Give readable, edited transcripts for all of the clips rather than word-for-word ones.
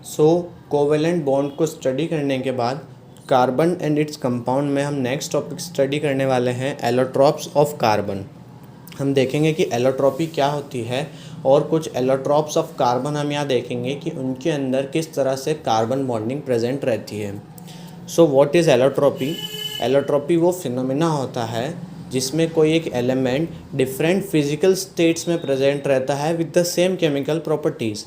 सो covalent bond को study करने के बाद कार्बन एंड इट्स कंपाउंड में हम नेक्स्ट टॉपिक स्टडी करने वाले हैं एलोट्रॉप्स ऑफ कार्बन। हम देखेंगे कि एलोट्रॉपी क्या होती है और कुछ एलोट्रॉप्स ऑफ कार्बन हम यहाँ देखेंगे कि उनके अंदर किस तरह से कार्बन बॉन्डिंग प्रेजेंट रहती है। So what is allotropy? Allotropy वो फिनोमिना होता है जिसमें कोई एक एलिमेंट डिफरेंट फिजिकल स्टेट्स में प्रेजेंट रहता है with the same chemical properties.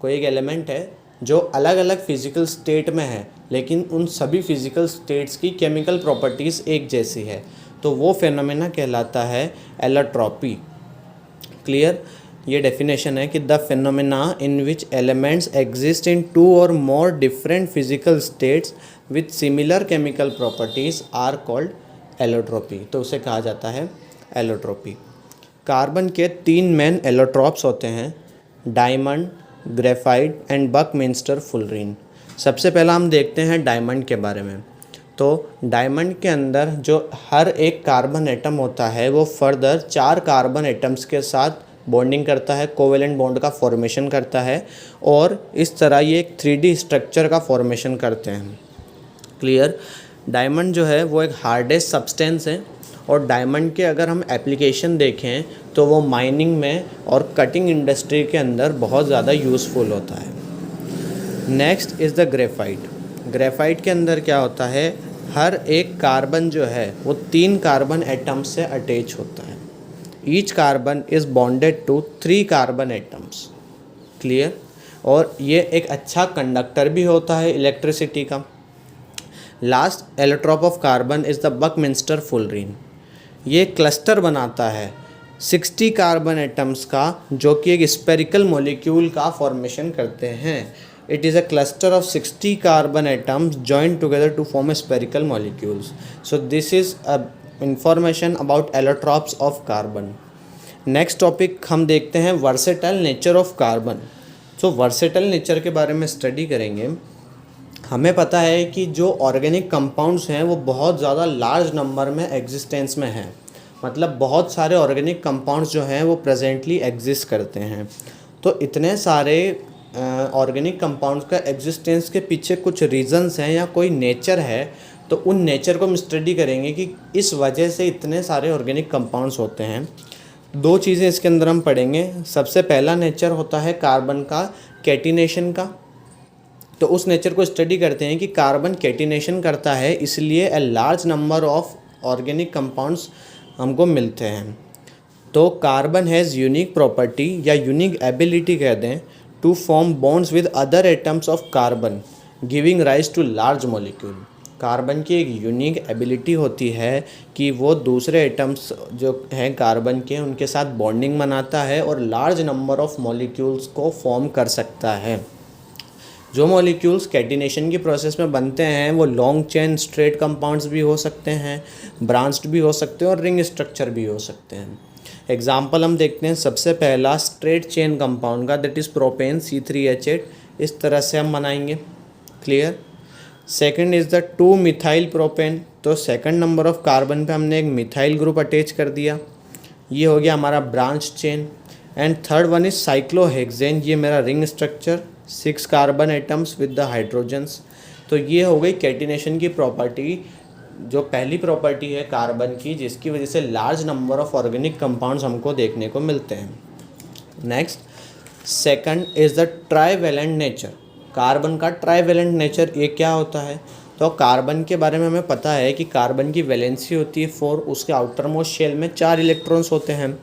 कोई एक एलिमेंट है जो अलग अलग फिजिकल स्टेट में है लेकिन उन सभी फिजिकल स्टेट्स की केमिकल प्रॉपर्टीज़ एक जैसी है, तो वो फिनोमेना कहलाता है एलोट्रॉपी। क्लियर? ये डेफिनेशन है कि the phenomena in which elements exist in two और more different physical states with similar chemical properties are called allotropy. तो उसे कहा जाता है एलोट्रॉपी। कार्बन के 3 मेन एलोट्रॉप्स होते हैं, diamond, graphite and Buckminster fullerene. सबसे पहला हम देखते हैं डायमंड के बारे में। तो डायमंड के अंदर जो हर एक कार्बन एटम होता है वो फर्दर 4 कार्बन एटम्स के साथ बॉन्डिंग करता है, कोवेलेंट बॉन्ड का फॉर्मेशन करता है और इस तरह ये एक 3D स्ट्रक्चर का फॉर्मेशन करते हैं। क्लियर? डायमंड जो है वो एक हार्डेस्ट सब्सटेंस है और डायमंड के अगर हम एप्लीकेशन देखें तो वो माइनिंग में और कटिंग इंडस्ट्री के अंदर बहुत ज़्यादा यूज़फुल होता है। Next is the graphite. Graphite के अंदर क्या होता है, हर एक कार्बन जो है वो 3 कार्बन एटम्स से अटैच होता है। Each carbon is bonded to 3 carbon atoms. Clear? और ये एक अच्छा कंडक्टर भी होता है इलेक्ट्रिसिटी का। Last allotrope of carbon is the Buckminster fullerene. ये क्लस्टर बनाता है 60 कार्बन एटम्स का जो कि एक स्पेरिकल मॉलिक्यूल का फॉर्मेशन करते हैं। It is a cluster of 60 carbon atoms joined together to form a spherical molecules. So this is a information about allotropes of carbon. Next topic हम देखते हैं versatile nature of carbon. So versatile nature के बारे में study करेंगे। हमें पता है कि जो ऑर्गेनिक कंपाउंड्स हैं वो बहुत ज़्यादा लार्ज नंबर में एग्जिस्टेंस में हैं, मतलब बहुत सारे ऑर्गेनिक कंपाउंड्स जो हैं वो प्रेजेंटली एग्जिस्ट करते हैं। तो इतने सारे ऑर्गेनिक कंपाउंड्स का एग्जिस्टेंस के पीछे कुछ रीज़न्स हैं या कोई नेचर है, तो उन नेचर को हम स्टडी करेंगे कि इस वजह से इतने सारे ऑर्गेनिक कंपाउंड्स होते हैं। 2 चीज़ें इसके अंदर हम पढ़ेंगे। सबसे पहला नेचर होता है कार्बन का कैटिनेशन का। तो उस नेचर को स्टडी करते हैं कि कार्बन कैटिनेशन करता है, इसलिए a large number of organic compounds हमको मिलते हैं। तो कार्बन हैज़ यूनिक प्रॉपर्टी या यूनिक एबिलिटी कह दें to form bonds with other atoms of carbon giving rise to large molecule. Carbon की एक यूनिक एबिलिटी होती है कि वो दूसरे एटम्स जो हैं कार्बन के उनके साथ बॉन्डिंग बनाता है और लार्ज नंबर ऑफ मॉलिक्यूल्स को फॉर्म कर सकता है। जो मॉलिक्यूल्स कैटिनेशन की प्रोसेस में बनते हैं वो लॉन्ग चेन स्ट्रेट कंपाउंड्स भी हो सकते हैं, ब्रांच्ड भी हो सकते हैं और रिंग स्ट्रक्चर भी हो सकते हैं। एग्जाम्पल हम देखते हैं सबसे पहला स्ट्रेट चेन कंपाउंड का, दैट इज़ प्रोपेन C3H8। इस तरह से हम बनाएंगे। Clear? Second is the 2 methyl propane. तो सेकंड नंबर ऑफ कार्बन पे हमने एक मिथाइल ग्रुप अटैच कर दिया, ये हो गया हमारा branch chain. And third one is cyclohexane. ये मेरा ring structure, 6 carbon atoms with the hydrogens. तो ये हो गई कैटिनेशन की प्रॉपर्टी, जो पहली प्रॉपर्टी है कार्बन की जिसकी वजह से large number of organic compounds हमको देखने को मिलते हैं। Next, second is the trivalent nature. Carbon का ट्राईवेलेंट नेचर ये क्या होता है? तो कार्बन के बारे में हमें पता है कि कार्बन की वैलेंसी होती है 4, उसके आउटर मोस्ट शेल में 4 इलेक्ट्रॉन्स होते हैं।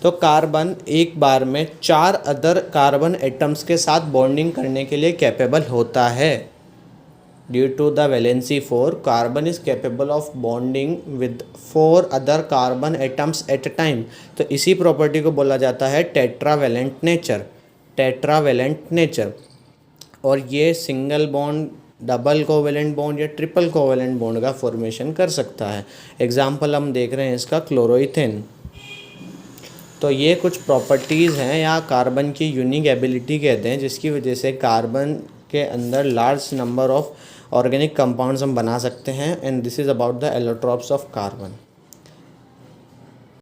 तो कार्बन एक बार में 4 अदर कार्बन एटम्स के साथ बॉन्डिंग करने के लिए कैपेबल होता है। Due to the valency 4, carbon is capable of bonding with 4 other carbon atoms at a time. तो इसी प्रॉपर्टी को बोला जाता है टेट्रावेलेंट नेचर। Tetravalent nature. और ये single bond, double covalent bond या ट्रिपल कोवेलेंट बॉन्ड का फॉर्मेशन कर सकता है। एग्जाम्पल हम देख रहे हैं इसका क्लोरोइथेन। तो ये कुछ प्रॉपर्टीज़ हैं या कार्बन की यूनिक एबिलिटी कहते हैं जिसकी वजह से कार्बन के अंदर large number of organic compounds हम बना सकते हैं। And this is about the allotropes of carbon.